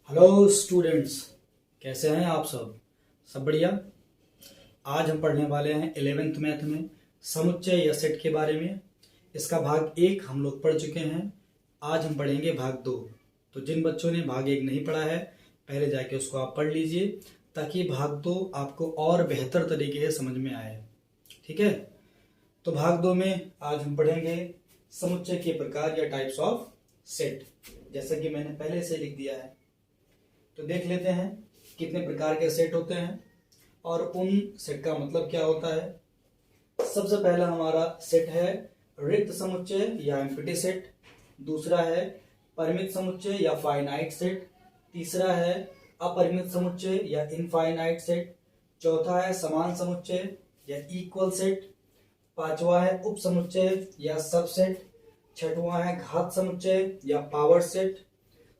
Hello students, कैसे हैं आप सब बढ़िया। आज हम पढ़ने वाले हैं 11th मैथ में समुच्चय या सेट के बारे में। इसका भाग 1 हम लोग पढ़ चुके हैं। आज हम पढ़ेंगे भाग 2। तो जिन बच्चों ने भाग 1 नहीं पढ़ा है, पहले जाके उसको आप पढ़ लीजिए ताकि भाग 2 आपको और बेहतर तरीके से समझ में आए। ठीक है, तो भाग 2 में आज हम पढ़ेंगे समुच्चय के प्रकार या टाइप्स ऑफ सेट, जैसा कि मैंने पहले से लिख दिया है। तो देख लेते हैं कितने प्रकार के सेट होते हैं और उन सेट का मतलब क्या होता है। सबसे पहला हमारा सेट है रिक्त समुच्चय या एम्प्टी सेट। दूसरा है परिमित समुच्चय या फाइनाइट सेट। तीसरा है अपरिमित समुच्चय या इनफाइनाइट सेट। चौथा है समान समुच्चय या इक्वल सेट। पांचवा है उप समुच्चय या सबसेट। छठवां है घात समुच्चय या पावर सेट।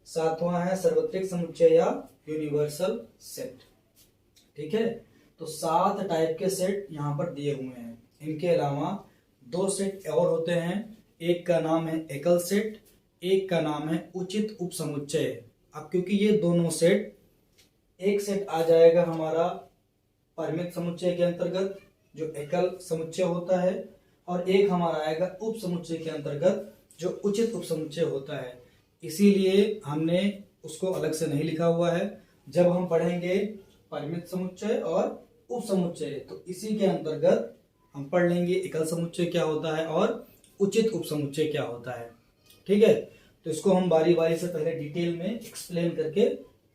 सातवां है सार्वत्रिक समुच्चय या यूनिवर्सल सेट। ठीक है, तो 7 टाइप के सेट यहाँ पर दिए हुए हैं। इनके अलावा 2 सेट और होते हैं। एक का नाम है एकल सेट, एक का नाम है उचित उपसमुच्चय। अब क्योंकि ये दोनों सेट, एक सेट आ जाएगा हमारा परिमित समुच्चय के अंतर्गत जो एकल समुच्चय होता है, और एक हमारा आएगा उप समुच्चय के अंतर्गत जो उचित उपसमुच्चय होता है। इसीलिए हमने उसको अलग से नहीं लिखा हुआ है। जब हम पढ़ेंगे परिमित समुच्चय और उप समुच्चय, तो इसी के अंतर्गत हम पढ़ लेंगे एकल समुच्चय क्या होता है और उचित उप समुच्चय क्या होता है। ठीक है, तो इसको हम बारी बारी से पहले डिटेल में एक्सप्लेन करके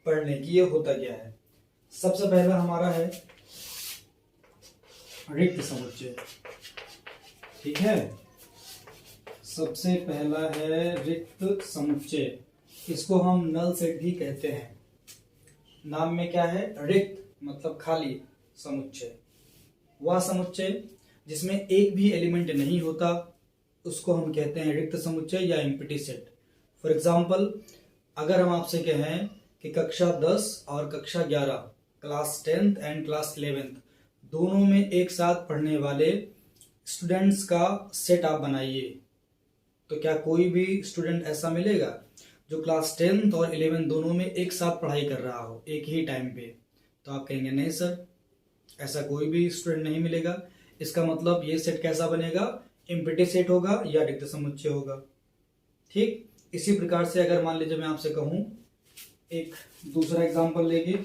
पढ़ लें कि ये होता क्या है। सबसे पहला हमारा है रिक्त समुच्चय। ठीक है, सबसे पहला है रिक्त समुच्चय। इसको हम नल सेट भी कहते हैं। नाम में क्या है, रिक्त मतलब खाली समुच्चय। वह समुच्चय जिसमें एक भी एलिमेंट नहीं होता उसको हम कहते हैं रिक्त समुच्चय या एम्प्टी सेट। फॉर एग्जाम्पल, अगर हम आपसे कहें कि कक्षा 10 और कक्षा 11, class 10th and class 11th दोनों में एक साथ पढ़ने वाले स्टूडेंट्स का सेट आप बनाइए, तो क्या कोई भी स्टूडेंट ऐसा मिलेगा जो क्लास 10th और 11th दोनों में एक साथ पढ़ाई कर रहा हो एक ही टाइम पे? तो आप कहेंगे नहीं सर, ऐसा कोई भी स्टूडेंट नहीं मिलेगा। इसका मतलब ये सेट कैसा बनेगा, एम्प्टी सेट होगा या रिक्त समुच्चय होगा। ठीक, इसी प्रकार से अगर मान लीजिए मैं आपसे कहूं, एक दूसरा एग्जांपल लेके,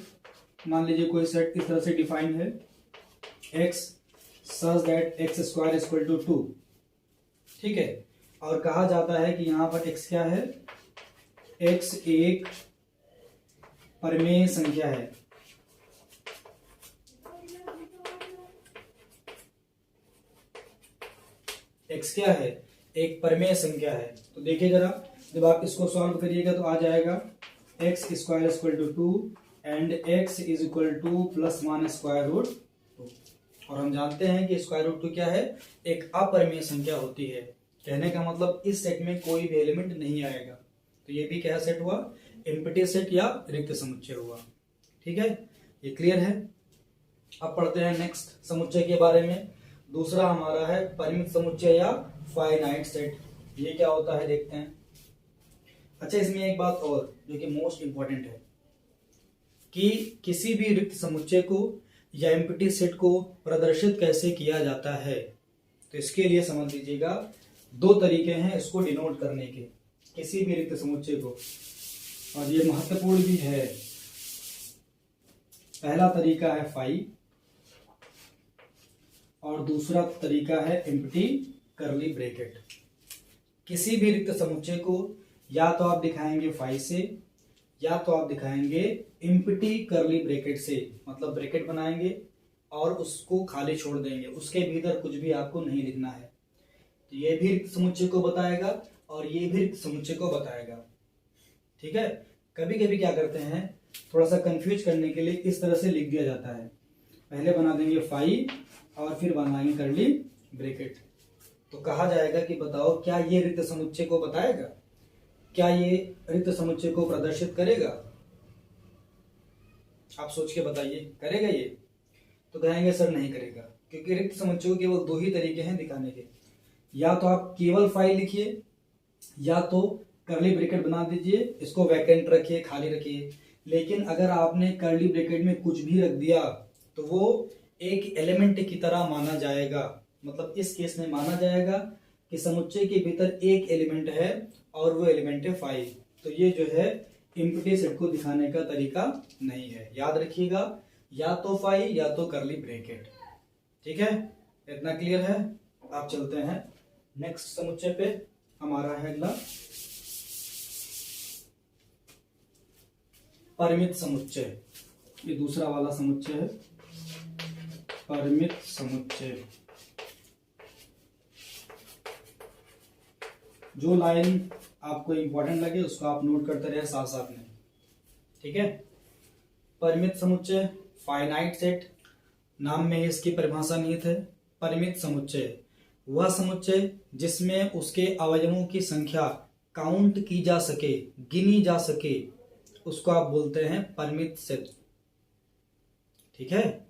मान लीजिए कोई सेट इस तरह से डिफाइन है, x such that x² = 2। ठीक है, और कहा जाता है कि यहां पर x क्या है, x एक परिमेय संख्या है। x क्या है, एक परिमेय संख्या है। तो देखिए जरा, जब आप इसको सॉल्व करिएगा तो आ जाएगा x² = 2 एंड x = +1 √2। और हम जानते हैं कि √2 क्या है, एक अपरिमेय संख्या होती है। कहने का मतलब इस सेट में कोई भी एलिमेंट नहीं आएगा। तो ये भी क्या सेट हुआ, एम्प्टी सेट या रिक्त समुच्चय हुआ। ठीक है, ये क्लियर है। अब पढ़ते हैं नेक्स्ट समुच्चय के बारे में। दूसरा हमारा है परिमित समुच्चय या फाइनाइट सेट। ये क्या होता है देखते हैं। अच्छा, इसमें एक बात और जो कि मोस्ट इंपॉर्टेंट है कि किसी भी रिक्त समुच्चय को या एम्प्टी सेट को प्रदर्शित कैसे किया जाता है। तो इसके लिए समझ लीजिएगा, 2 तरीके हैं इसको डिनोट करने के, किसी भी रिक्त समुच्चय को, और ये महत्वपूर्ण भी है। पहला तरीका है फाई और दूसरा तरीका है एम्प्टी कर्ली ब्रैकेट। किसी भी रिक्त समुच्चय को या तो आप दिखाएंगे फाई से या तो आप दिखाएंगे एम्प्टी कर्ली ब्रैकेट से, मतलब ब्रैकेट बनाएंगे और उसको खाली छोड़ देंगे, उसके भीतर कुछ भी आपको नहीं लिखना है। तो ये भी रिक्त समुच्चय को बताएगा और ये भी रिक्त समुच्चय को बताएगा। ठीक है, कभी कभी क्या करते हैं, थोड़ा सा कंफ्यूज करने के लिए इस तरह से लिख दिया जाता है, पहले बना देंगे फाई और फिर बनाएंगे कर्ली ब्रैकेट। तो कहा जाएगा कि बताओ क्या ये रिक्त समुच्चय को बताएगा, क्या ये रिक्त समुच्चय को प्रदर्शित करेगा? आप सोच के बताइए, करेगा ये? तो कहेंगे सर नहीं करेगा, क्योंकि रिक्त समुच्चय को केवल 2 ही तरीके हैं दिखाने के। या तो आप केवल फाई लिखिए या तो कर्ली ब्रैकेट बना दीजिए, इसको वैकेंट रखिए, खाली रखिए। लेकिन अगर आपने कर्ली ब्रैकेट में कुछ भी रख दिया तो वो एक एलिमेंट की तरह माना जाएगा। मतलब इस केस में माना जाएगा कि समुच्चय के भीतर एक एलिमेंट है और वो एलिमेंट है 5। तो ये जो है एम्प्टी सेट को दिखाने का तरीका नहीं है। याद रखिएगा, या तो 5 या तो कर्ली ब्रैकेट। ठीक है, इतना क्लियर है। आप चलते हैं नेक्स्ट समुच्चय पे। हमारा है अगला परिमित समुच्चय। ये दूसरा वाला समुच्चय है, परिमित समुच्चय। जो लाइन आपको इंपॉर्टेंट लगे उसको आप नोट करते रहे साथ साथ में। ठीक है, परिमित समुच्चय, फाइनाइट सेट, नाम में ही इसकी परिभाषा निहित है। परिमित समुच्चय वह समुच्चय जिसमें उसके अवयवों की संख्या काउंट की जा सके, गिनी जा सके, उसको आप बोलते हैं परिमित सेट। ठीक है,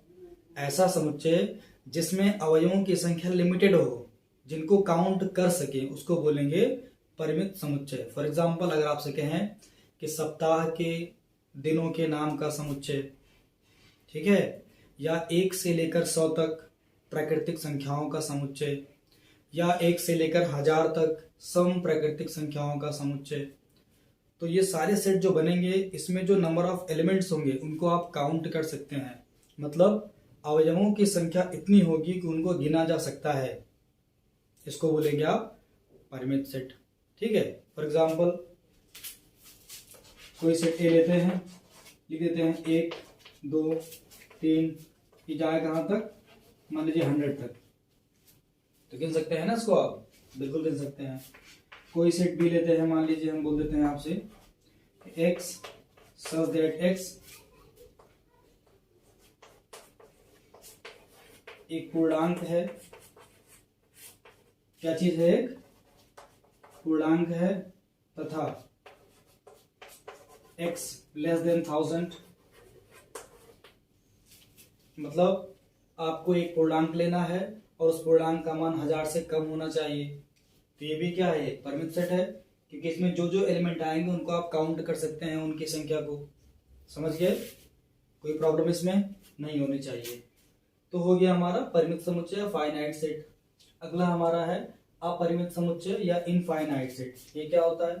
ऐसा समुच्चय जिसमें अवयवों की संख्या लिमिटेड हो, जिनको काउंट कर सके, उसको बोलेंगे परिमित समुच्चय। फॉर एग्जाम्पल अगर आपसे कहें कि सप्ताह के दिनों के नाम का समुच्चय, ठीक है, या 1 से लेकर 100 तक प्राकृतिक संख्याओं का समुच्चय, या 1 से लेकर 1000 तक सम प्राकृतिक संख्याओं का समुच्चय, तो ये सारे सेट जो बनेंगे इसमें जो नंबर ऑफ एलिमेंट्स होंगे उनको आप काउंट कर सकते हैं। मतलब अवयवों की संख्या इतनी होगी कि उनको गिना जा सकता है, इसको बोलेंगे आप परिमित सेट। ठीक है, फॉर एग्जाम्पल कोई सेट ए लेते हैं, लिख देते हैं 1 2 3, ये जाए कहां तक, मान लीजिए 100 तक, तो गिन सकते हैं ना इसको आप, बिल्कुल गिन सकते हैं। कोई सेट बी लेते हैं, मान लीजिए हम बोल देते हैं आपसे x such that x एक पूर्णांक है। क्या चीज है? एक पूर्णांक है तथा x लेस देन 1000, मतलब आपको एक पूर्णांक लेना है और उस पूर्णांक का मान 1000 से कम होना चाहिए। तो ये भी क्या है? एक परिमित सेट है, क्योंकि इसमें जो जो एलिमेंट आएंगे उनको आप काउंट कर सकते हैं, उनकी संख्या को। समझ गए? कोई प्रॉब्लम इसमें नहीं होनी चाहिए। तो हो गया हमारा परिमित समुच्चय, फाइनाइट सेट। अगला हमारा है अपरिमित समुच्चय या इनफाइनाइट सेट। ये क्या होता है?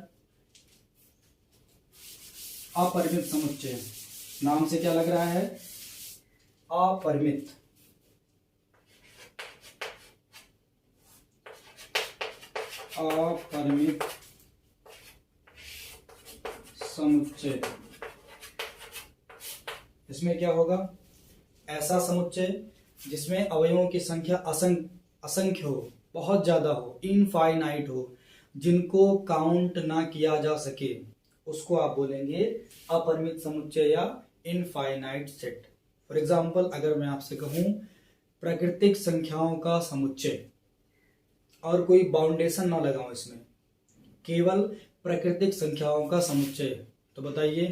अपरिमित समुच्चय, नाम से क्या लग रहा है? अपरिमित। अपरिमित समुच्चय, इसमें क्या होगा? ऐसा समुच्चय जिसमें अवयवों की संख्या असंख्य हो, बहुत ज्यादा हो, इनफाइनाइट हो, जिनको काउंट ना किया जा सके, उसको आप बोलेंगे अपरिमित समुच्चय या इनफाइनाइट सेट। फॉर एग्जाम्पल अगर मैं आपसे कहूं प्राकृतिक संख्याओं का समुच्चय और कोई बाउंडेशन ना लगाऊं इसमें, केवल प्राकृतिक संख्याओं का समुच्चय, तो बताइए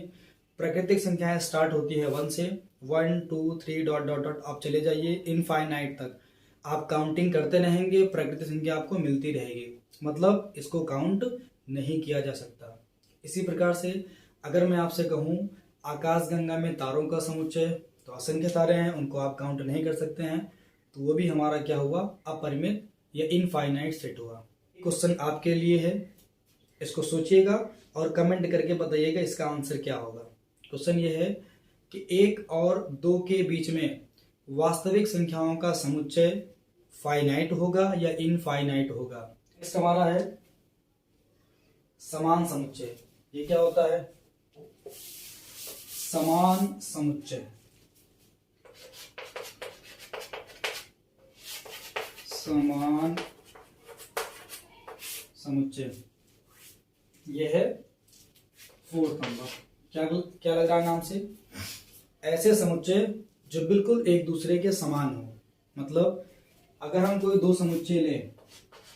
प्राकृतिक संख्याएं स्टार्ट होती है 1 से, 1 2 3 डॉट डॉट डॉट आप चले जाइए इनफाइनाइट तक। आप काउंटिंग करते रहेंगे, प्राकृतिक संख्या आपको मिलती रहेगी, मतलब इसको काउंट नहीं किया जा सकता। इसी प्रकार से अगर मैं आपसे कहूं आकाशगंगा में तारों का समुच्चय, तो असंख्य तारे हैं, उनको आप काउंट नहीं कर सकते हैं, तो वो भी हमारा क्या हुआ? अपरिमित या इनफाइनाइट सेट हुआ। क्वेश्चन आपके लिए है, इसको सोचिएगा और कमेंट करके बताइएगा इसका आंसर क्या होगा। क्वेश्चन ये है कि 1 और 2 के बीच में वास्तविक संख्याओं का समुच्चय फाइनाइट होगा या इनफाइनाइट होगा। नेक्स्ट हमारा है समान समुच्चय। ये क्या होता है? समान समुच्चय। समान समुच्चय ये है 4th नंबर। क्या लग रहा है नाम से? ऐसे समुच्चय जो बिल्कुल एक दूसरे के समान हो। मतलब अगर हम कोई दो समुच्चय लें,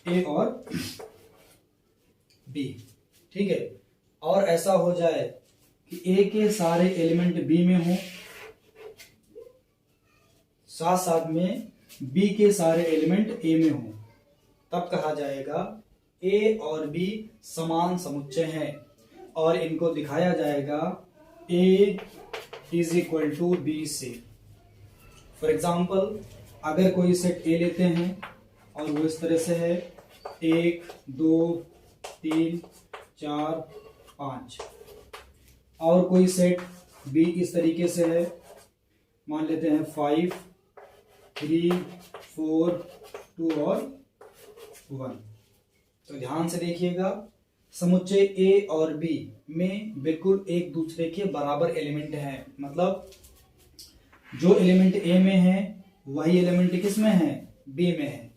ए और बी, ठीक है, और ऐसा हो जाए कि ए के सारे एलिमेंट बी में हो, साथ साथ में बी के सारे एलिमेंट ए में हो, तब कहा जाएगा ए और बी समान समुच्चय हैं और इनको दिखाया जाएगा ए इज इक्वल टू बी से। फॉर एग्जाम्पल अगर कोई सेट ए लेते हैं और वो इस तरह से है 1 2 3 4 5, और कोई सेट बी इस तरीके से है, मान लेते हैं 5 3 4 2 और 1। तो ध्यान से देखिएगा, समुच्चय ए और बी में बिल्कुल एक दूसरे के बराबर एलिमेंट हैं। मतलब जो एलिमेंट ए में है वही एलिमेंट किस में है, बी में है।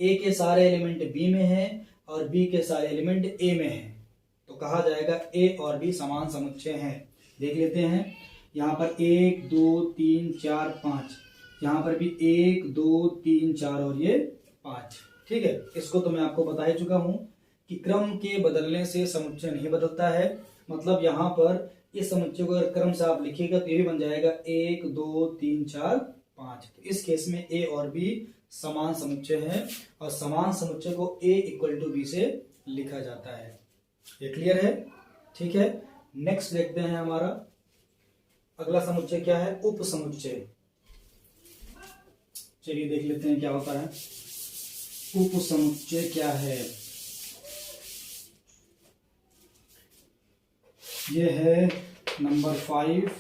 ए के सारे एलिमेंट बी में है और बी के सारे एलिमेंट ए में है, तो कहा जाएगा ए और बी समान समुच्चय हैं। देख लेते हैं, यहाँ पर 1 2 3 4 5, यहाँ पर भी 1 2 3 4 और ये 5। ठीक है, इसको तो मैं आपको बता ही चुका हूं कि क्रम के बदलने से समुच्चय नहीं बदलता है। मतलब यहाँ पर इस समुच्चय को अगर क्रम से आप लिखिएगा तो ये भी बन जाएगा 1 2 3 4 5। तो इस केस में ए और बी समान समुच्चय है और समान समुच्चय को ए इक्वल टू बी से लिखा जाता है। ये क्लियर है? ठीक है, नेक्स्ट देखते हैं हमारा अगला समुच्चय क्या है, उप समुच्चय। चलिए देख लेते हैं क्या होता है। उप समुच्चय क्या है? ये है नंबर 5,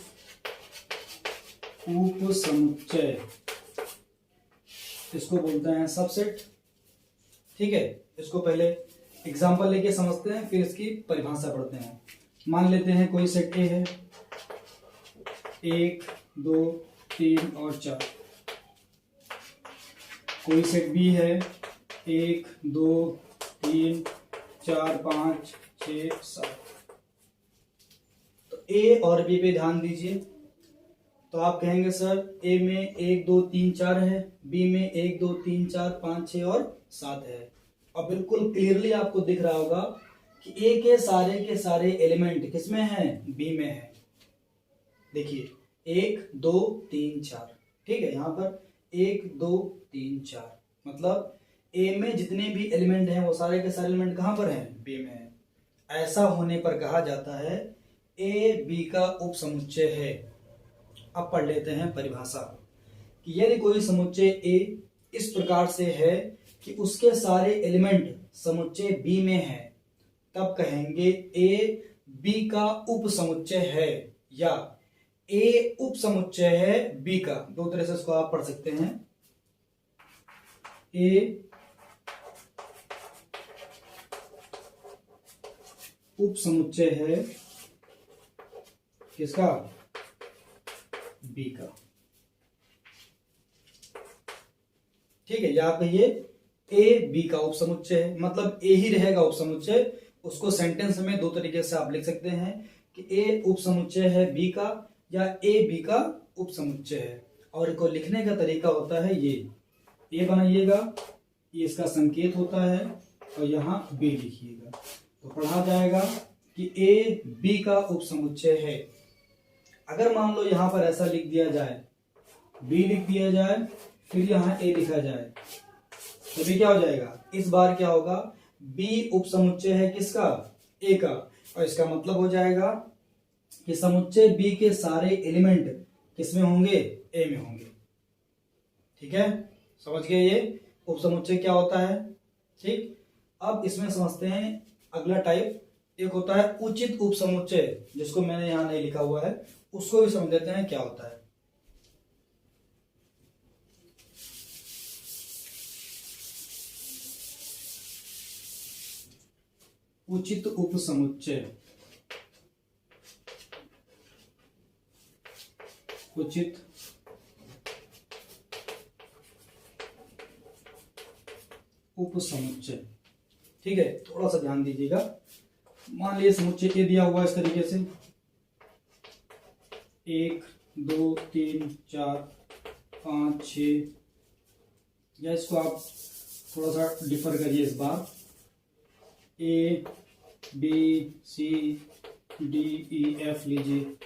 उप समुच्चय। इसको बोलते हैं सबसेट। ठीक है, इसको पहले एग्जांपल लेके समझते हैं, फिर इसकी परिभाषा पढ़ते हैं। मान लेते हैं कोई सेट ए है 1 2 3 और 4। कोई सेट बी है 1 2 3 4 5 6 7। तो ए और बी पे ध्यान दीजिए। तो आप कहेंगे सर ए में 1 2 3 4 है, बी में 1 2 3 4 5 6 और 7 है। और बिल्कुल क्लियरली आपको दिख रहा होगा कि ए के सारे एलिमेंट किसमें हैं, बी में है। देखिए 1 2 3 4। ठीक है, यहाँ पर 1 2 3 4, मतलब ए में जितने भी एलिमेंट हैं वो सारे के सारे एलिमेंट कहां पर हैं, बी में है। ऐसा होने पर कहा जाता है ए बी का उप समुच्चय है। अब पढ़ लेते हैं परिभाषा कि यदि कोई समुच्चय ए इस प्रकार से है कि उसके सारे एलिमेंट समुच्चय बी में है, तब कहेंगे ए बी का उप समुच्चय है या ए उप समुच्चय है बी का। दो तरह से इसको आप पढ़ सकते हैं। ए उप समुच्चय है किसका, बी का। ठीक है, या कहिए ए बी का उप समुच्चय है, मतलब ए ही रहेगा उप समुच्चय। उसको सेंटेंस में दो तरीके से आप लिख सकते हैं कि ए उप समुच्चय है बी का या ए बी का उप समुच्चय है। और इनको लिखने का तरीका होता है ये, ए बनाइएगा, ये इसका संकेत होता है और यहां बी लिखिएगा, तो पढ़ा जाएगा कि ए बी का उप समुच्चय है। अगर मान लो यहां पर ऐसा लिख दिया जाए, बी लिख दिया जाए फिर यहां ए लिखा जाए, तो भी क्या हो जाएगा, इस बार क्या होगा, बी उप समुच्चय है किसका, ए का। और इसका मतलब हो जाएगा कि समुच्चय बी के सारे एलिमेंट किसमें होंगे, ए में होंगे। ठीक है, समझ गए ये उप समुच्चय क्या होता है। ठीक, अब इसमें समझते हैं अगला टाइप। एक होता है उचित उप समुच्चय, जिसको मैंने यहां नहीं लिखा हुआ है, उसको भी समझ लेते हैं क्या होता है। उचित उप समुच्चय, उचित उप समुच्चय। ठीक है, थोड़ा सा ध्यान दीजिएगा। मान लीजिए समुच्चय ए दिया हुआ इस तरीके से 1 2 3 4 5 6, या इसको आप थोड़ा सा डिफर करिए इस बार, A B C D E F लीजिए,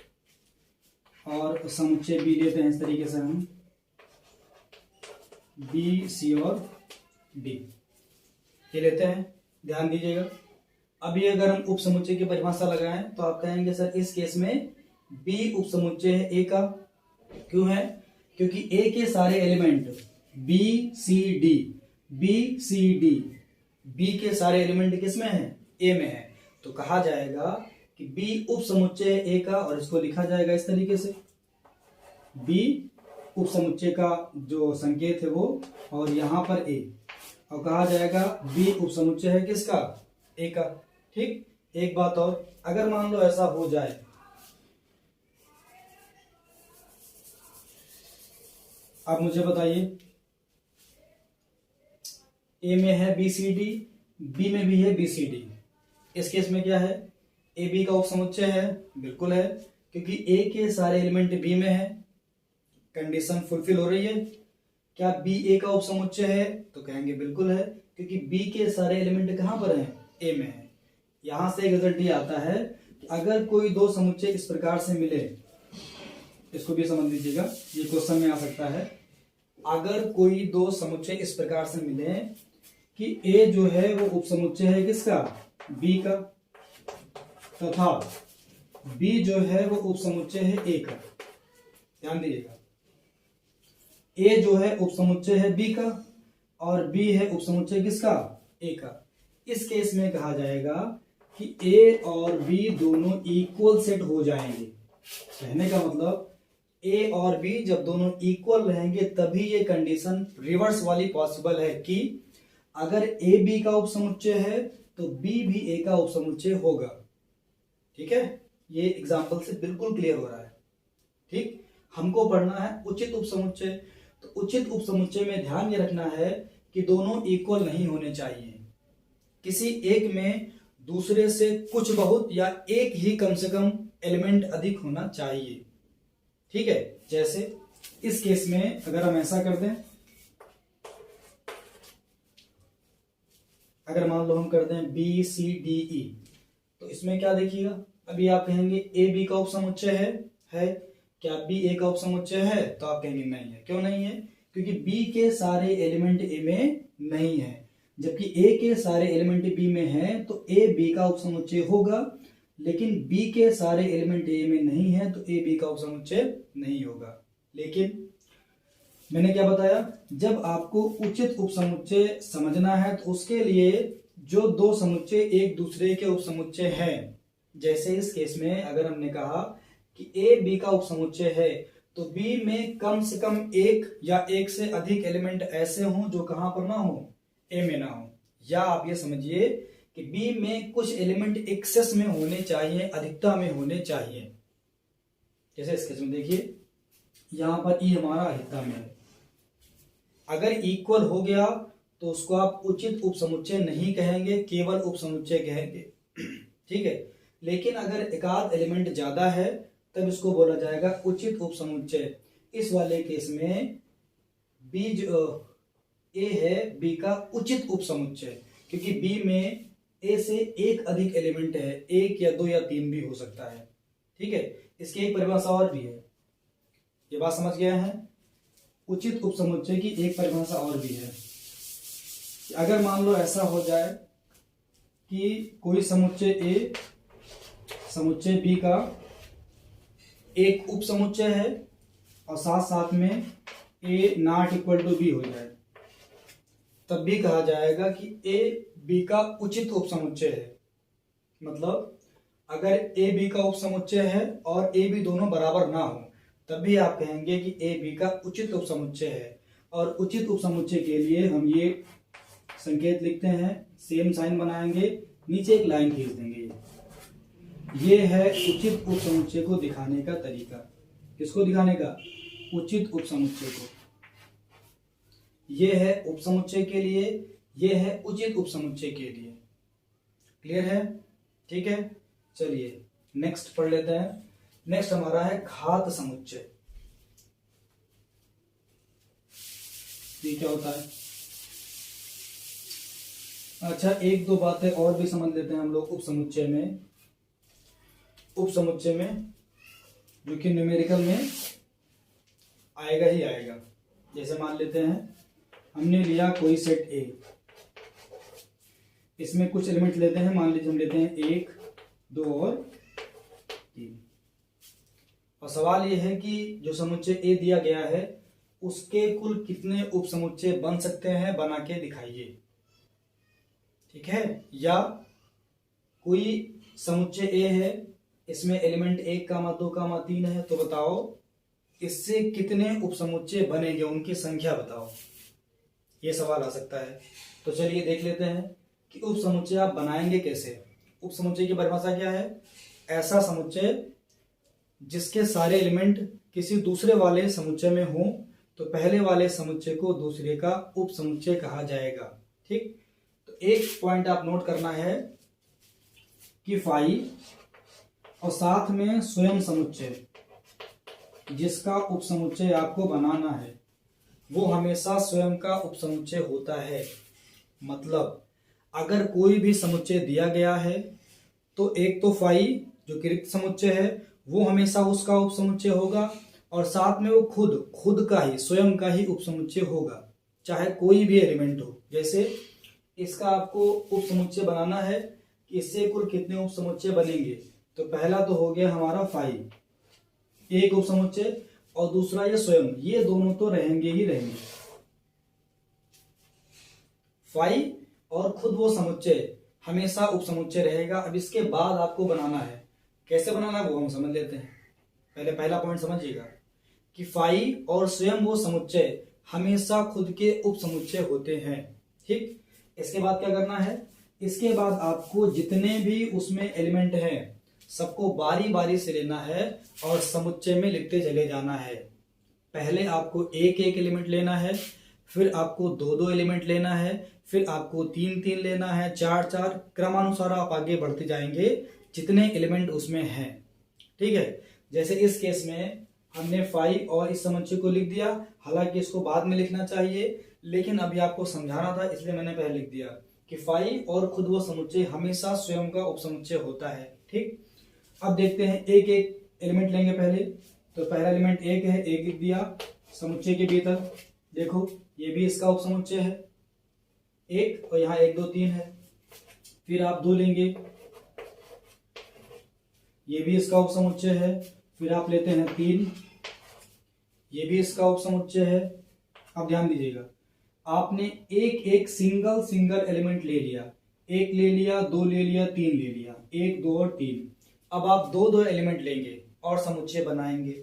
और समुच्चय बी लेते हैं इस तरीके से हम, बी सी और डी ये लेते हैं। ध्यान दीजिएगा, अभी अगर हम उप समुच्चय की परिभाषा लगाएं तो आप कहेंगे सर इस केस में बी उप समुच्चय है ए का। क्यों है? क्योंकि ए के सारे element B C D, B C D, B के सारे एलिमेंट किस में है? ए में है। तो कहा जाएगा कि बी उप समुच्चय ए का, और इसको लिखा जाएगा इस तरीके से, बी उप समुच्चय का जो संकेत है वो, और यहां पर ए, और कहा जाएगा बी उप समुच्चय है किसका? ए का। ठीक। एक बात और, अगर मान लो ऐसा हो जाए, आप मुझे बताइए, ए में है बी सी डी, बी में भी है बी सी डी, इस केस में क्या है? ए बी का उप समुच्चय है? बिल्कुल है, क्योंकि ए के सारे एलिमेंट बी में है। कंडीशन फुलफिल हो रही है। क्या बी ए का उप समुच्चय है? तो कहेंगे बिल्कुल है, क्योंकि बी के सारे एलिमेंट कहां पर हैं? ए में है। यहां से रिजल्ट ये आता है कि अगर कोई दो समुच्चय इस प्रकार से मिले, इसको भी समझ लीजिएगा, ये क्वेश्चन में आ सकता है। अगर कोई दो समुच्चय इस प्रकार से मिले कि ए जो है वो उप समुच्चय है किसका? बी का, तथा बी जो है वो उप समुच्चय है ए का। ध्यान दीजिएगा, ए जो है उप समुच्चय है बी का, और बी है उप समुच्चय किसका? ए का। इस केस में कहा जाएगा कि ए और बी दोनों इक्वल सेट हो जाएंगे। कहने का मतलब ए और बी जब दोनों इक्वल रहेंगे तभी ये कंडीशन रिवर्स वाली पॉसिबल है कि अगर ए बी का उपसमुच्चय है तो बी भी ए का उपसमुच्चय होगा। ठीक है, ये एग्जांपल से बिल्कुल क्लियर हो रहा है। ठीक, हमको पढ़ना है उचित उपसमुच्चय। तो उचित उपसमुच्चय में ध्यान ये रखना है कि दोनों इक्वल नहीं होने चाहिए। किसी एक में दूसरे से कुछ बहुत या एक ही कम से कम एलिमेंट अधिक होना चाहिए। ठीक है, जैसे इस केस में अगर हम ऐसा कर दें, अगर मान लो हम कर दें बी सी डी ई, तो इसमें क्या देखिएगा, अभी आप कहेंगे ए बी का उपसमुच्चय है। क्या बी ए का उपसमुच्चय है? तो आप कहेंगे नहीं है। क्यों नहीं है? क्योंकि बी के सारे एलिमेंट ए में नहीं है, जबकि ए के सारे एलिमेंट बी में है तो ए बी का उपसमुच्चय होगा। लेकिन बी के सारे एलिमेंट ए में नहीं है तो ए बी का उपसमुच्चय नहीं होगा। लेकिन मैंने क्या बताया, जब आपको उचित उपसमुच्चय समझना है तो उसके लिए जो दो समुच्चय एक दूसरे के उपसमुच्चय हैं, जैसे इस केस में अगर हमने कहा कि ए बी का उपसमुच्चय है तो बी में कम से कम एक या एक से अधिक एलिमेंट ऐसे हों जो कहां पर ना हो, ए में ना हो। या आप ये समझिए कि बी में कुछ एलिमेंट एक्सेस में होने चाहिए, अधिकता में होने चाहिए। जैसे इस केस में देखिए, यहां पर ई हमारा अधिकता में है। अगर इक्वल हो गया तो उसको आप उचित उपसमुच्चय नहीं कहेंगे, केवल उपसमुच्चय कहेंगे। ठीक है, लेकिन अगर एकाध एलिमेंट ज्यादा है तब इसको बोला जाएगा उचित उपसमुच्चय। इस वाले केस में बी जो ए है बी का उचित उपसमुच्चय, क्योंकि बी में ए से एक अधिक एलिमेंट है, एक या दो या तीन भी हो सकता है। ठीक है, इसकी एक परिभाषा और भी है, ये बात समझ गया है। उचित उपसमुच्चय की एक परिभाषा और भी है। अगर मान लो ऐसा हो जाए कि कोई समुच्चय ए समुच्चय बी का एक उपसमुच्चय है और साथ साथ में ए नॉट इक्वल टू बी हो जाए, तब भी कहा जाएगा कि ए बी का उचित उपसमुच्चय है। मतलब अगर ए बी का उपसमुच्चय है और ए बी दोनों बराबर ना हो तब भी आप कहेंगे कि ए बी का उचित उपसमुच्चय है। और उचित उपसमुच्चय के लिए हम ये संकेत लिखते हैं, सेम साइन बनाएंगे, नीचे एक लाइन खींच देंगे। ये है उचित उपसमुच्चय को दिखाने का तरीका। किसको दिखाने का? उचित उपसमुच्चय को। ये है उपसमुच्चय के लिए, ये है उचित उपसमुच्चय के लिए। क्लियर है? ठीक है, चलिए नेक्स्ट पढ़ लेते हैं। नेक्स्ट हमारा है घात समुच्चय। ये क्या होता है? अच्छा, एक दो बातें और भी समझ लेते हैं हम लोग उपसमुच्चय में। उपसमुच्चय में जो कि न्यूमेरिकल में आएगा ही आएगा। जैसे मान लेते हैं हमने लिया कोई सेट ए, इसमें कुछ एलिमेंट लेते हैं, मान लीजिए हम लेते हैं 1, 2 और 3। और सवाल ये है कि जो समुच्चय ए दिया गया है उसके कुल कितने उप समुच्चय बन सकते हैं, बना के दिखाइए। ठीक है, या कोई समुच्चय ए है, इसमें एलिमेंट 1, 2, 3 है, तो बताओ इससे कितने उप समुच्चय बनेंगे, उनकी संख्या बताओ। ये सवाल आ सकता है। तो चलिए देख लेते हैं कि उप समुच्चय आप बनाएंगे कैसे। उप समुच्चय की परिभाषा क्या है? ऐसा समुच्चय जिसके सारे एलिमेंट किसी दूसरे वाले समुच्चय में हो तो पहले वाले समुच्चय को दूसरे का उप समुच्चय कहा जाएगा। ठीक, तो एक पॉइंट आप नोट करना है कि फाई और साथ में स्वयं समुच्चय जिसका उप समुच्चय आपको बनाना है वो हमेशा स्वयं का उप समुच्चय होता है। मतलब अगर कोई भी समुच्चय दिया गया है तो एक तो फाई जो कि रिक्त समुच्चय है वो हमेशा उसका उप समुच्चय होगा, और साथ में वो खुद का ही स्वयं का ही उप समुच्चय होगा, चाहे कोई भी एलिमेंट हो। जैसे इसका आपको उप समुच्चय बनाना है कि इससे कुल कितने उप समुच्चय बनेंगे, तो पहला तो हो गया हमारा फाई, एक उप समुच्चय, और दूसरा ये स्वयं, ये दोनों तो रहेंगे ही रहेंगे। फाई और खुद वो समुच्चय हमेशा उप समुच्चय रहेगा। अब इसके बाद आपको बनाना है, कैसे बनाना है वो हम समझ लेते हैं। पहले पहला पॉइंट समझिएगा कि फाई और स्वयं वो समुच्चय हमेशा खुद के उप समुच्चय होते हैं। ठीक, इसके बाद क्या करना है? इसके बाद आपको जितने भी उसमें एलिमेंट हैं सबको बारी बारी से लेना है और समुच्चय में लिखते चले जाना है। पहले आपको एक एक एलिमेंट लेना है, फिर आपको दो दो एलिमेंट लेना है, फिर आपको तीन तीन लेना है, चार चार, क्रमानुसार आप आगे बढ़ते जाएंगे जितने एलिमेंट उसमें हैं। ठीक है, जैसे इस केस में हमने फाई और इस समुच्चय को लिख दिया, हालांकि इसको बाद में लिखना चाहिए, लेकिन अभी आपको समझाना था इसलिए मैंने पहले लिख दिया कि फाई और खुद वो समुच्चय हमेशा स्वयं का उप समुच्चय होता है। ठीक, अब देखते हैं एक एक एलिमेंट लेंगे पहले। तो पहला एलिमेंट एक है, एक लिख दिया समुच्चय के भीतर। देखो ये भी इसका उप समुच्चय है एक, और यहाँ 1 2 3 है। फिर आप 2 लेंगे, ये भी इसका उप समुच्चय है। फिर आप लेते हैं 3, ये भी इसका उप समुच्चय है। अब ध्यान दीजिएगा, आपने एक एक सिंगल एलिमेंट ले लिया, 1 ले लिया, 2 ले लिया, 3 ले लिया, 1 2 और 3। अब आप दो दो एलिमेंट लेंगे और समुच्चय बनाएंगे।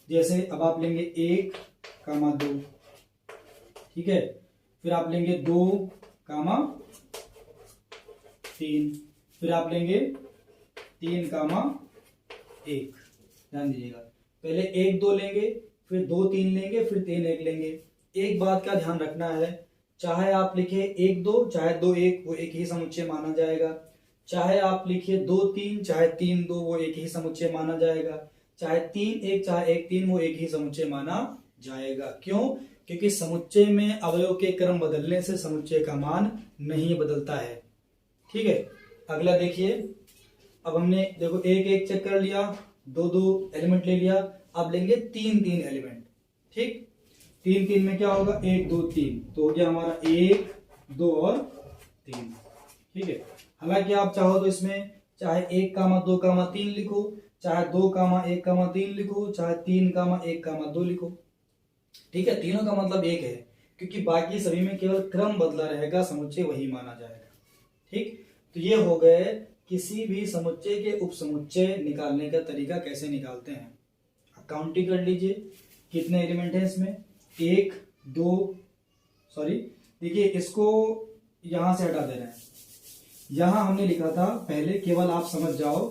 जैसे अब आप लेंगे 1, 2, ठीक है। फिर आप लेंगे 2, 3, फिर आप लेंगे 3, 1। ध्यान दीजिएगा, पहले 1 2 लेंगे, फिर 2 3 लेंगे, फिर 3 1 लेंगे। एक बात का ध्यान रखना है, चाहे आप लिखे 1 2, चाहे 2 1, वो एक ही समुच्चय माना जाएगा। चाहे आप लिखिए 2 3, चाहे 3 2, वो एक ही समुच्चय माना जाएगा। चाहे 3 1, चाहे 1 3, वो एक ही समुच्चय माना जाएगा। क्यों? क्योंकि समुच्चय में अवयव के क्रम बदलने से समुच्चय का मान नहीं बदलता है। ठीक है, अगला देखिए। अब हमने देखो 1 1 चेक कर लिया, 2 2 एलिमेंट ले लिया। अब लेंगे 3 3 एलिमेंट। ठीक, 3 3 में क्या होगा? 1 2 3, तो हो गया हमारा 1 2 और 3। ठीक है, हालांकि आप चाहो तो इसमें चाहे 1 2 3 लिखो, चाहे 2 1 3 लिखो, चाहे 3 1 2 लिखो। ठीक है, तीनों का मतलब एक है, क्योंकि बाकी सभी में केवल क्रम बदला रहेगा, समुच्चय वही माना जाएगा। ठीक, तो ये हो गए किसी भी समुच्चय के उप समुच्चय निकालने का तरीका कैसे निकालते हैं। काउंटिंग कर लीजिए कितने एलिमेंट है इसमें। 1 2, सॉरी देखिए इसको यहां से हटा दे रहे हैं। यहां हमने लिखा था पहले, केवल आप समझ जाओ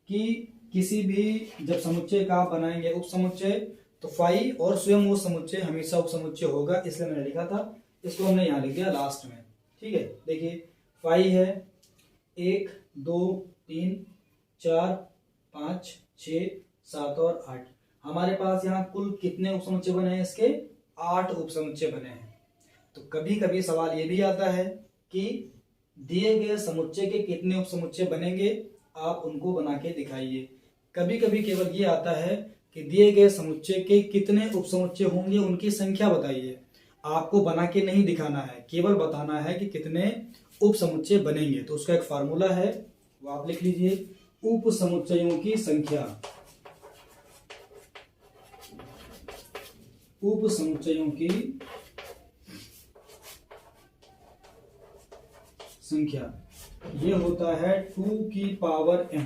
कि किसी भी जब समुच्चय का आप बनाएंगे उप समुच्चय, तो फाई और स्वयं वो समुच्चय हमेशा उप समुच्चय होगा, इसलिए मैंने लिखा था। इसको हमने यहां लिख दिया लास्ट में। ठीक है, देखिए फाई है 1 2 3 4 5 6 7 और 8। हमारे पास यहाँ कुल कितने उपसमुच्चय बने हैं? इसके 8 उपसमुच्चय बने हैं। तो कभी कभी सवाल ये भी आता है कि दिए गए समुच्चय के कितने उपसमुच्चय बनेंगे, आप उनको बना के दिखाइए। कभी कभी केवल ये आता है कि दिए गए समुच्चय के कितने उपसमुच्चय होंगे, उनकी संख्या बताइए। आपको बना के नहीं दिखाना है, केवल बताना है कि कितने उपसमुच्चय बनेंगे। तो उसका एक फार्मूला है, वो आप लिख लीजिए, उप समुच्चयों की संख्या। उप समुच्चयों की संख्या, ये होता है 2 की पावर m,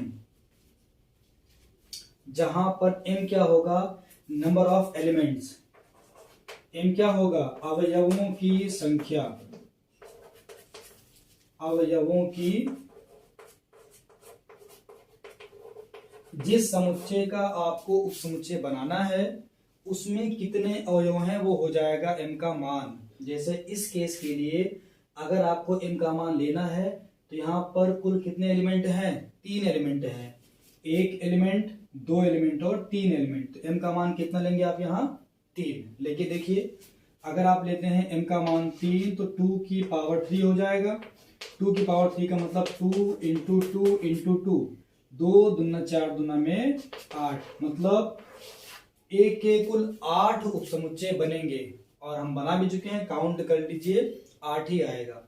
जहां पर m क्या होगा, नंबर ऑफ एलिमेंट्स, m क्या होगा, अवयवों की संख्या, अवयवों की, जिस समुच्चय का आपको उप समुच्चय बनाना है उसमें कितने अवयव हैं वो हो जाएगा m का मान। जैसे इस केस के लिए अगर आपको m का मान लेना है तो यहाँ पर कुल कितने एलिमेंट हैं, 3 एलिमेंट हैं, 1 एलिमेंट, 2 एलिमेंट और 3 एलिमेंट। तो m का मान कितना लेंगे आप, यहाँ 3 लेके देखिए, अगर आप लेते हैं m का मान 3 तो 2 की पावर 3 हो जाएगा। 2 की पावर 3 का मतलब 2 इंटू 2 इंटू 2, 2 दूना 4 दूना में 8, मतलब एक के कुल 8 उपसमुच्चय बनेंगे और हम बना भी चुके हैं, काउंट कर लीजिए 8 ही आएगा,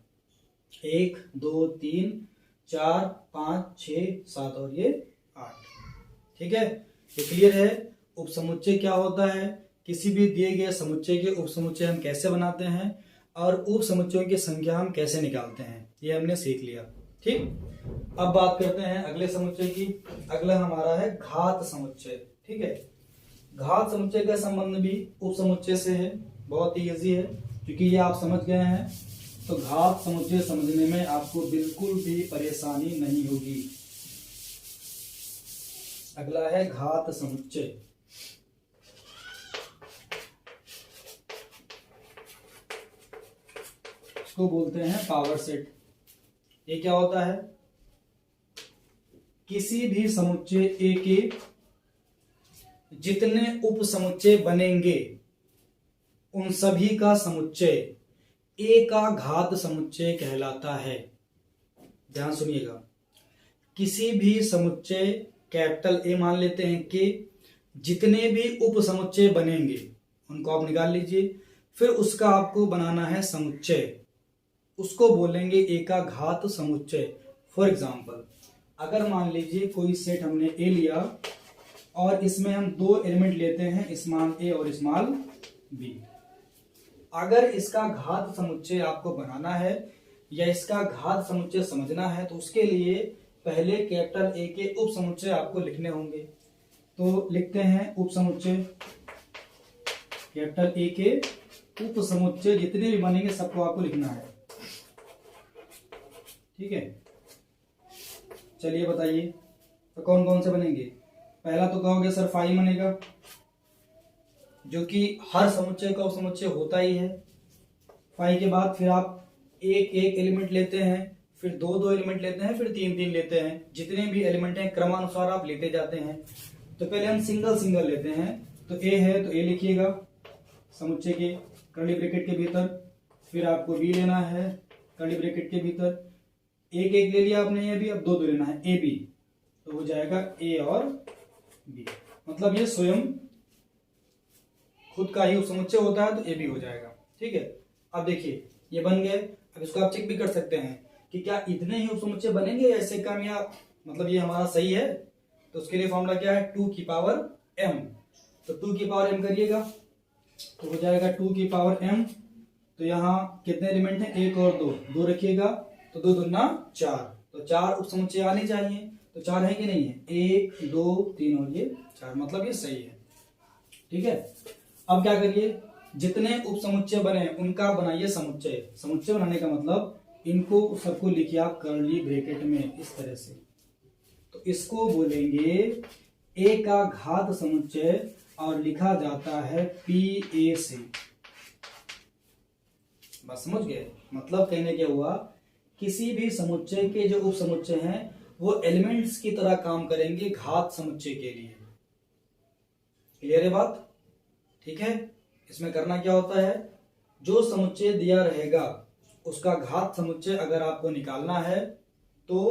1 2 3 4 5 6 7 और ये 8। ठीक है, ये क्लियर है। उपसमुच्चय क्या होता है, किसी भी दिए गए समुच्चय के उपसमुच्चय हम कैसे बनाते हैं और उपसमुच्चयों की संख्या हम कैसे निकालते हैं, ये हमने सीख लिया। ठीक, अब बात करते हैं अगले समुच्चय की। अगला हमारा है घात समुच्चय। ठीक है, घात समुच्चय का संबंध भी उपसमुच्चय से है, बहुत ही इजी है क्योंकि ये आप समझ गए हैं, तो घात समुच्चय समझने में आपको बिल्कुल भी परेशानी नहीं होगी। अगला है घात समुच्चय। इसको बोलते हैं पावर सेट। ये क्या होता है, किसी भी समुच्चय ए के जितने उप समुच्चय बनेंगे उन सभी का समुच्चय ए का घात समुच्चय कहलाता है। ध्यान सुनिएगा, किसी भी समुच्चय कैपिटल ए मान लेते हैं कि जितने भी उप समुच्चय बनेंगे उनको आप निकाल लीजिए, फिर उसका आपको बनाना है समुच्चय, उसको बोलेंगे ए का घात समुच्चय। फॉर एग्जाम्पल, अगर मान लीजिए कोई सेट हमने ए लिया और इसमें हम 2 एलिमेंट लेते हैं, स्मॉल ए और स्मॉल बी। अगर इसका घात समुच्चय आपको बनाना है या इसका घात समुच्चय समझना है तो उसके लिए पहले कैपिटल ए के उप समुच्चय आपको लिखने होंगे। तो लिखते हैं उप समुच्चय, कैपिटल ए के उप समुच्चय जितने भी बनेंगे सबको आपको लिखना है। ठीक है, चलिए बताइए तो कौन कौन से बनेंगे। पहला तो कहोगे सर 5 बनेगा, जो कि हर समुच्चय का उपसमुच्चय होता ही है। 5 के बाद फिर आप एक एक एलिमेंट लेते हैं, फिर 2 एलिमेंट लेते हैं, फिर 3 लेते हैं, जितने भी एलिमेंट हैं क्रमानुसार आप लेते जाते हैं। तो पहले हम सिंगल सिंगल लेते हैं, तो ए है तो ए लिखिएगा समुच्चय के कर्ली ब्रैकेट के भीतर, फिर आपको बी लेना है कर्ली ब्रैकेट के भीतर, एक एक ले लिया आपने, ये भी अब 2 लेना है, ए बी, तो हो जाएगा ए और बी, मतलब ये स्वयं खुद का ही उपसमुच्चय होता है तो ए बी हो जाएगा। ठीक है, अब देखिए ये बन गए। अब इसको आप चेक भी कर सकते हैं कि क्या इतने ही उपसमुच्चय बनेंगे या इससे कम, या मतलब ये हमारा सही है। तो उसके लिए फॉर्मूला क्या है, 2 की पावर m। तो 2 की पावर m करिएगा तो हो जाएगा 2 की पावर m। तो यहाँ कितने एलिमेंट हैं, 1 और 2 रखिएगा, तो 2 दूना 4, तो 4 उपसमुच्चय आने चाहिए। तो 4 है कि नहीं है, 1 2 3 और ये 4, मतलब ये सही है। ठीक है, अब क्या करिए, जितने उपसमुच्चय बने उनका बनाइए समुच्चय। समुच्चय बनाने का मतलब इनको सबको लिखिए आप कर्ली ब्रैकेट में इस तरह से, तो इसको बोलेंगे ए का घात समुच्चय और लिखा जाता है पी ए से। बस समझ गए, मतलब कहने क्या हुआ, किसी भी समुच्चय के जो उप समुच्चय हैं वो एलिमेंट्स की तरह काम करेंगे घात समुच्चय के लिए। क्लियर है बात। ठीक है, इसमें करना क्या होता है, जो समुच्चय दिया रहेगा उसका घात समुच्चय अगर आपको निकालना है तो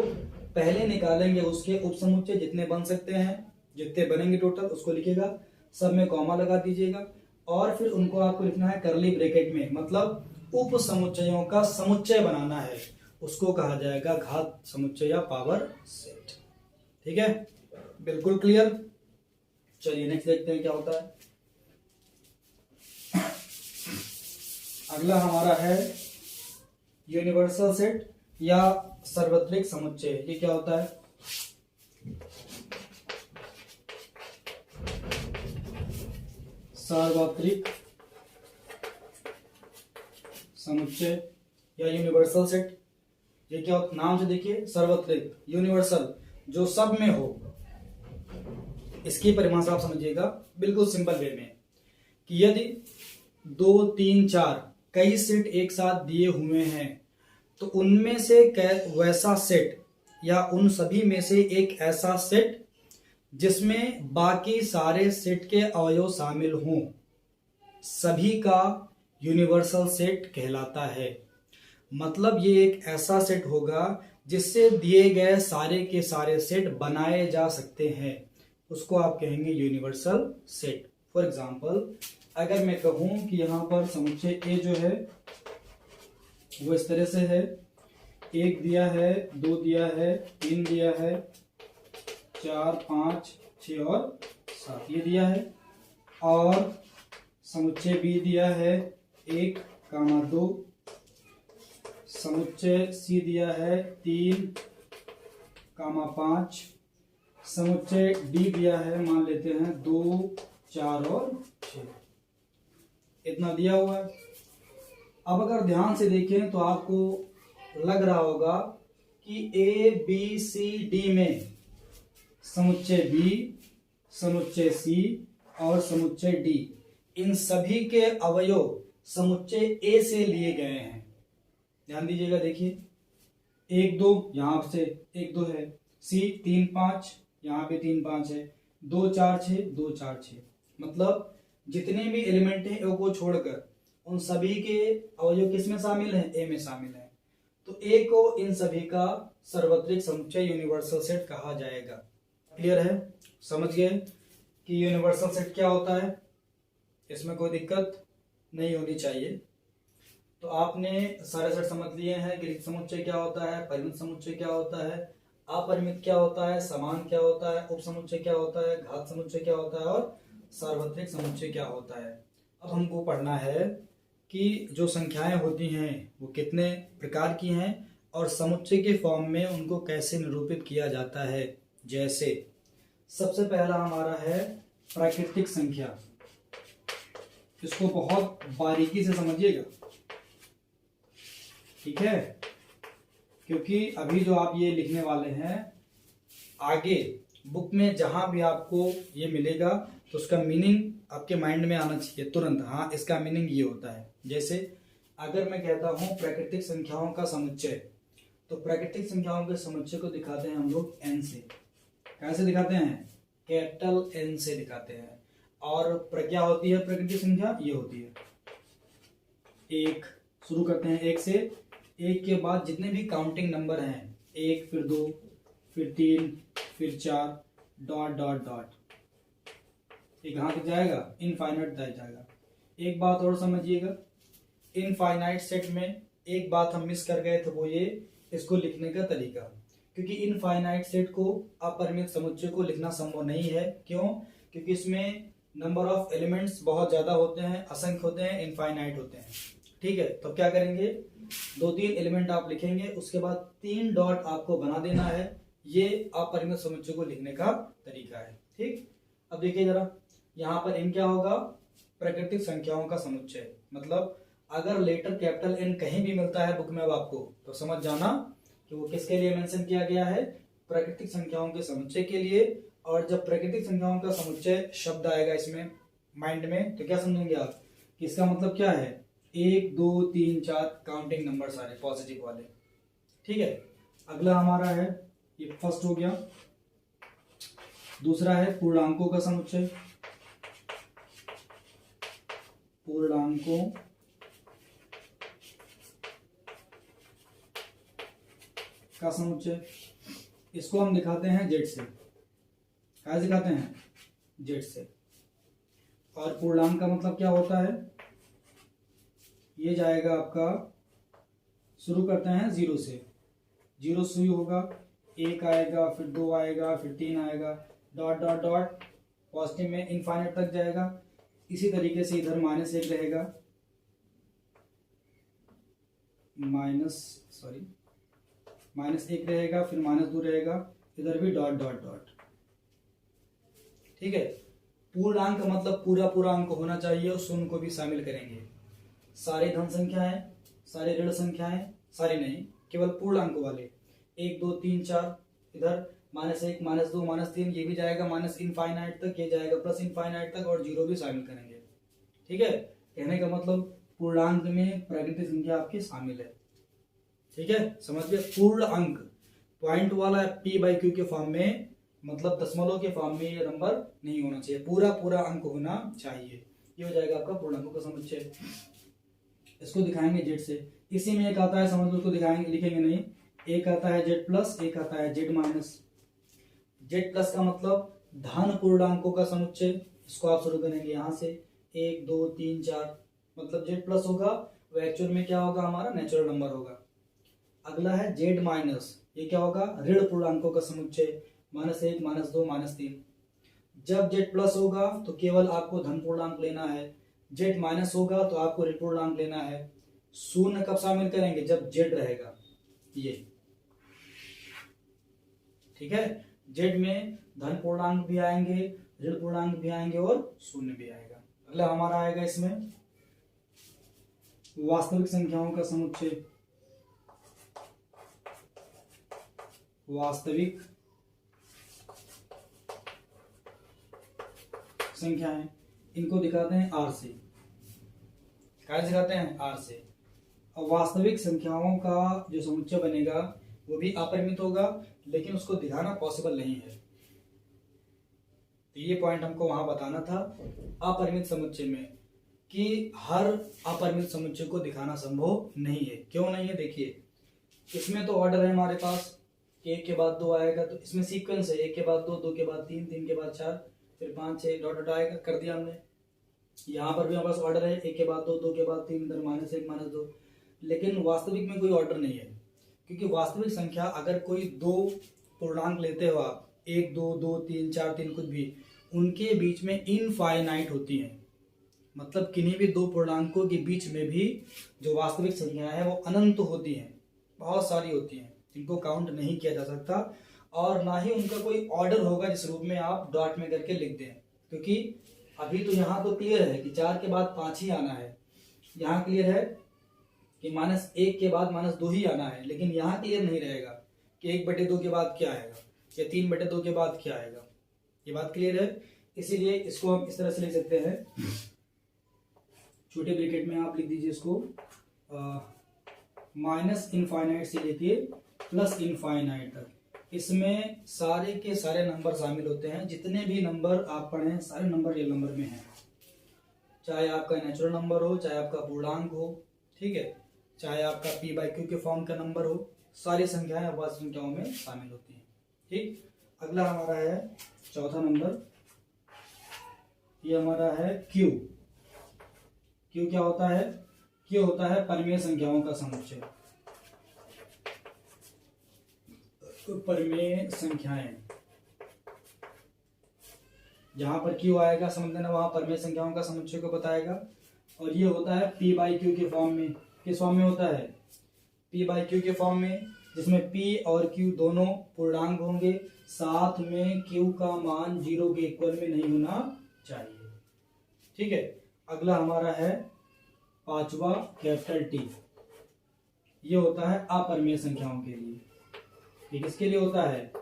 पहले निकालेंगे उसके उप समुच्चय जितने बन सकते हैं, जितने बनेंगे टोटल उसको लिखिएगा, सब में कॉमा लगा दीजिएगा और फिर उनको आपको लिखना है कर्ली ब्रैकेट में, मतलब उप समुच्चयों का समुच्चय बनाना है, उसको कहा जाएगा घात समुच्चय या पावर सेट। ठीक है, बिल्कुल क्लियर। चलिए नेक्स्ट देखते हैं क्या होता है। अगला हमारा है यूनिवर्सल सेट या सार्वत्रिक समुच्चय। ये क्या होता है? सार्वत्रिक समुच्चय या यूनिवर्सल सेट। ये क्या होता है? नाम से देखिए, सार्वत्रिक, यूनिवर्सल, जो सब में हो। इसकी परिभाषा आप समझिएगा बिल्कुल सिंपल वे में कि यदि 2, 3, 4 कई सेट एक साथ दिए हुए हैं तो उनमें से वैसा सेट या उन सभी में से एक ऐसा सेट जिसमें बाकी सारे सेट के अवयव शामिल हों, सभी का यूनिवर्सल सेट कहलाता है। मतलब ये एक ऐसा सेट होगा जिससे दिए गए सारे के सारे सेट बनाए जा सकते हैं, उसको आप कहेंगे यूनिवर्सल सेट। फॉर एग्जाम्पल, अगर मैं कहूं कि यहां पर समुच्चय ए जो है वो इस तरह से है, 1 दिया है, 2 दिया है, 3 दिया है, 4, 5, 6 और 7 ये दिया है, और समुच्चय बी दिया है 1, 2, समुच्चय सी दिया है 3, 5, समुच्चय डी दिया है मान लेते हैं 2, 4 और 6, इतना दिया हुआ है। अब अगर ध्यान से देखें तो आपको लग रहा होगा कि ए बी सी डी में समुच्चय बी, समुच्चय सी और समुच्चय डी, इन सभी के अवयव समुच्चय ए से लिए गए हैं। ध्यान दीजिएगा, देखिए 1, 2 यहां से 1, 2 है, सी 3, 5 यहां पे 3, 5 है, 2, 4, 6, 2, 4, 6। मतलब जितने भी एलिमेंट हैं ए को छोड़कर उन सभी के अवयव किस में शामिल हैं? ए में शामिल है। तो ए को इन सभी का सार्वत्रिक समुच्चय यूनिवर्सल सेट कहा जाएगा। क्लियर है? समझ गए कि यूनिवर्सल सेट क्या होता है? इसमें कोई दिक्कत नहीं होनी चाहिए। तो आपने सारे सेट समझ लिए हैं। ग्रीक समुच्चय क्या होता है, परिमित समुच्चय क्या होता है, अपरिमित क्या होता है, समान क्या होता है, उप समुच्चय क्या होता है, घात समुच्चय क्या होता है और सार्वत्रिक समुच्चय क्या होता है। अब हमको पढ़ना है कि जो संख्याएं होती हैं वो कितने प्रकार की हैं और समुच्चय के फॉर्म में उनको कैसे निरूपित किया जाता है। जैसे सबसे पहला हमारा है प्राकृतिक संख्या। इसको बहुत बारीकी से समझिएगा, ठीक है? क्योंकि अभी जो आप ये लिखने वाले हैं, आगे बुक में जहां भी आपको ये मिलेगा तो उसका मीनिंग आपके माइंड में आना चाहिए तुरंत। हाँ, इसका मीनिंग ये होता है। जैसे अगर मैं कहता हूं प्राकृतिक संख्याओं का समुच्चय, तो प्राकृतिक संख्याओं के समुच्चय को दिखाते हैं हम लोग एन से। कैसे दिखाते हैं? कैपिटल एन से दिखाते हैं। और क्या होती है प्राकृतिक संख्या? ये होती है 1। शुरू करते हैं 1 से, 1 के बाद जितने भी काउंटिंग नंबर हैं, 1 फिर 2 फिर 3 फिर 4 डॉट डॉट डॉट, ये कहाँ तक जाएगा? इनफाइनाइट तक जाएगा। एक बात और समझिएगा, इनफाइनाइट सेट में एक बात हम मिस कर गए थे, वो ये इसको लिखने का तरीका। क्योंकि इनफाइनाइट सेट को अपरिमित समुच्चय को लिखना संभव नहीं है। क्यों? क्योंकि इसमें नंबर ऑफ एलिमेंट्स बहुत ज्यादा होते हैं, असंख्य होते हैं, इनफाइनाइट होते हैं। ठीक है, तो क्या करेंगे? 2-3 एलिमेंट आप लिखेंगे, उसके बाद 3 डॉट आपको बना देना है। ये अपरिमित समुच्चय को लिखने का तरीका है। ठीक, अब देखिए जरा, यहाँ पर एन क्या होगा? प्राकृतिक संख्याओं का समुच्चय। मतलब अगर लेटर कैपिटल एन कहीं भी मिलता है बुक में अब आपको, तो समझ जाना कि वो किसके लिए मेंशन किया गया है? प्राकृतिक संख्याओं के समुच्चय के लिए। और जब प्राकृतिक संख्याओं का समुच्चय शब्द आएगा इसमें माइंड में, तो क्या समझेंगे आप कि इसका मतलब क्या है? 1, 2, 3, 4 काउंटिंग नंबर सारे पॉजिटिव वाले। ठीक है, अगला हमारा है, ये फर्स्ट हो गया। दूसरा है पूर्णांकों का समुच्चय। पूर्णांकों का समुच्चय, इसको हम दिखाते हैं जेड से। क्या दिखाते हैं? जेड से। और पूर्णांक का मतलब क्या होता है? ये जाएगा आपका, शुरू करते हैं 0 से, 0 शुरू होगा, 1 आएगा, फिर 2 आएगा, फिर 3 आएगा, डॉट डॉट डॉट पॉजिटिव में इनफाइनाइट तक जाएगा। इसी तरीके से इधर -1 रहेगा, -1 रहेगा, फिर -2 रहेगा, इधर भी डॉट डॉट डॉट। ठीक है, पूर्णांक मतलब पूरा पूरा अंक होना चाहिए और शून्य को भी शामिल करेंगे। सारी धन संख्याएं, सारी ऋण संख्याएं, सारी नहीं, केवल पूर्णांक वाले 1 2 3 4, इधर -1 -2 -3, ये भी जाएगा माइनस इनफाइनाइट तक, ये जाएगा प्लस इनफाइनाइट तक, और जीरो भी शामिल करेंगे। ठीक है, कहने का मतलब पूर्णांक में प्राकृतिक संख्या आपकी शामिल है। ठीक है, समझिए, पूर्ण अंक पॉइंट वाला p/q के फॉर्म में, मतलब दशमलव के फॉर्म में ये नंबर नहीं होना चाहिए, पूरा पूरा अंक होना चाहिए। ये हो जाएगा आपका पूर्णांकों का समुच्चय। इसको दिखाएंगे जेड से। इसी में एक आता है, समझ लो, उसको दिखाएंगे, लिखेंगे नहीं। एक आता है जेड प्लस, एक आता है जेड माइनस। जेड प्लस का मतलब धन पूर्णांकों का समुच्चय। इसको आप शुरू करेंगे यहाँ से, 1 2 3 4, मतलब जेड प्लस होगा, वो एक्चुअल में क्या होगा, हमारा नेचुरल नंबर होगा। अगला है जेड माइनस, ये क्या होगा, ऋण पूर्णांकों का समुच्चय, -1 -2 -3। जब जेड प्लस होगा तो केवल आपको धन पूर्णांक लेना है, जेड माइनस होगा तो आपको ऋण पूर्णांक लेना है। शून्य कब शामिल करेंगे, जब जेड रहेगा, ये। ठीक है, जेड में धन पूर्णांक भी आएंगे, ऋण पूर्णांक भी आएंगे और शून्य भी आएगा। अगला हमारा आएगा इसमें वास्तविक संख्याओं का समुच्चय। वास्तविक संख्याएं, इनको दिखाते हैं आर से। क्या दिखाते हैं, आर से। और वास्तविक संख्याओं का जो समुच्चय बनेगा वो भी अपरिमित होगा, लेकिन उसको दिखाना पॉसिबल नहीं है। तो ये पॉइंट हमको वहां बताना था अपरिमित समुच्चय में, कि हर अपरिमित समुच्चय को दिखाना संभव नहीं है। क्यों नहीं है, देखिए, इसमें तो ऑर्डर है हमारे पास, 1 के बाद 2 आएगा, तो इसमें सीक्वेंस है, 1 के बाद 2, 2 के बाद 3, 3 के बाद 4, फिर 5 6 डॉट डॉट आएगा, कर दिया हमने। यहाँ पर भी हमारे पास ऑर्डर है, 1 के बाद 2, 2 के बाद 3, इधर -1 -2। लेकिन वास्तविक में कोई ऑर्डर नहीं है, क्योंकि वास्तविक संख्या अगर कोई दो पूर्णांक लेते हो आप, 1 2 2 3 4 3, कुछ भी, उनके बीच में इनफाइनाइट होती हैं। मतलब किन्हीं भी दो पूर्णांकों के बीच में भी जो वास्तविक संख्या है वो अनंत होती हैं, बहुत सारी होती हैं, जिनको काउंट नहीं किया जा सकता, और ना ही उनका कोई ऑर्डर होगा जिस रूप में आप डॉट में करके लिख दें। क्योंकि अभी तो यहाँ तो क्लियर है कि 4 के बाद 5 ही आना है, यहाँ क्लियर है कि -1 के बाद -2 ही आना है, लेकिन यहाँ क्लियर नहीं रहेगा कि 1/2 के बाद क्या आएगा या 3/2 के बाद क्या आएगा। ये बात क्लियर है, इसीलिए इसको हम इस तरह से लिख सकते हैं, छोटे ब्रैकेट में आप लिख दीजिए इसको, माइनस इनफाइनाइट से लेके प्लस इनफाइनाइट तक। इसमें सारे के सारे नंबर शामिल होते हैं, जितने भी नंबर आप पढ़ें सारे नंबर रियल नंबर में हैं, चाहे आपका नेचुरल नंबर हो, चाहे आपका पूर्णांक हो, ठीक है, चाहे आपका p/q के फॉर्म का नंबर हो, सारी संख्याएं वास्तविक संख्याओं में शामिल होती हैं। ठीक, अगला हमारा है चौथा नंबर, ये हमारा है q। q क्या होता है, q होता है परिमेय संख्याओं का समुच्चय। परिमेय संख्याएं, जहां पर q आएगा समझ लेना वहां परिमेय संख्याओं का समुच्चय को बताएगा। और ये होता है p/q के फॉर्म में। किस फॉर्म में होता है, p/q के फॉर्म में, जिसमें p और q दोनों पूर्णांक होंगे, साथ में q का मान 0 के इक्वल में नहीं होना चाहिए। ठीक है, अगला हमारा है पांचवा कैपिटल T। ये होता है अपरिमेय संख्याओं के लिए। ये किसके लिए होता है,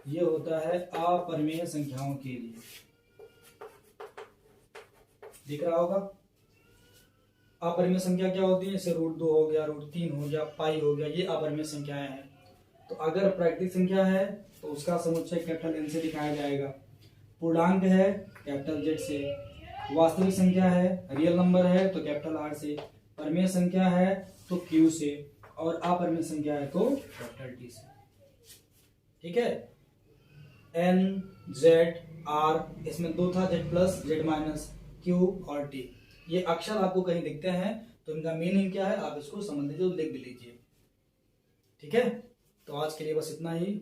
ये होता है अपरिमेय संख्याओं के लिए। दिख रहा होगा, अपरिमेय संख्या क्या होती है, जैसे √2 हो गया, √3 हो गया, पाई हो गया, ये अपरिमेय संख्याएं हैं। तो अगर प्राकृतिक संख्या है तो उसका समुच्चय कैपिटल N से दिखाया जाएगा, पूर्णांक है कैपिटल Z से, वास्तविक संख्या है, रियल नंबर है तो कैपिटल R से, परिमेय संख्या है तो Q से, और अपरिमेय संख्या है तो कैपिटल T से। ठीक है, N Z R, इसमें दो था, Z plus Z minus, Q और T। ये अक्षर आपको कहीं दिखते हैं तो इनका मीनिंग क्या है आप इसको समझ लीजिए, लिख भी लीजिए। ठीक है, तो आज के लिए बस इतना ही।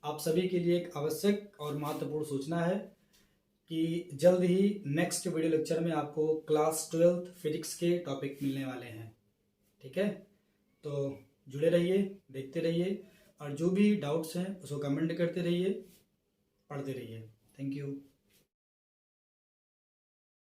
आप सभी के लिए एक आवश्यक और महत्वपूर्ण सूचना है कि जल्द ही नेक्स्ट वीडियो लेक्चर में आपको क्लास 12th फिजिक्स के टॉपिक मिलने वाले हैं। ठीक है, तो जुड़े रहिए, देखते रहिए, और जो भी डाउट्स हैं उसको कमेंट करते रहिए, पढ़ते रहिए। Thank you.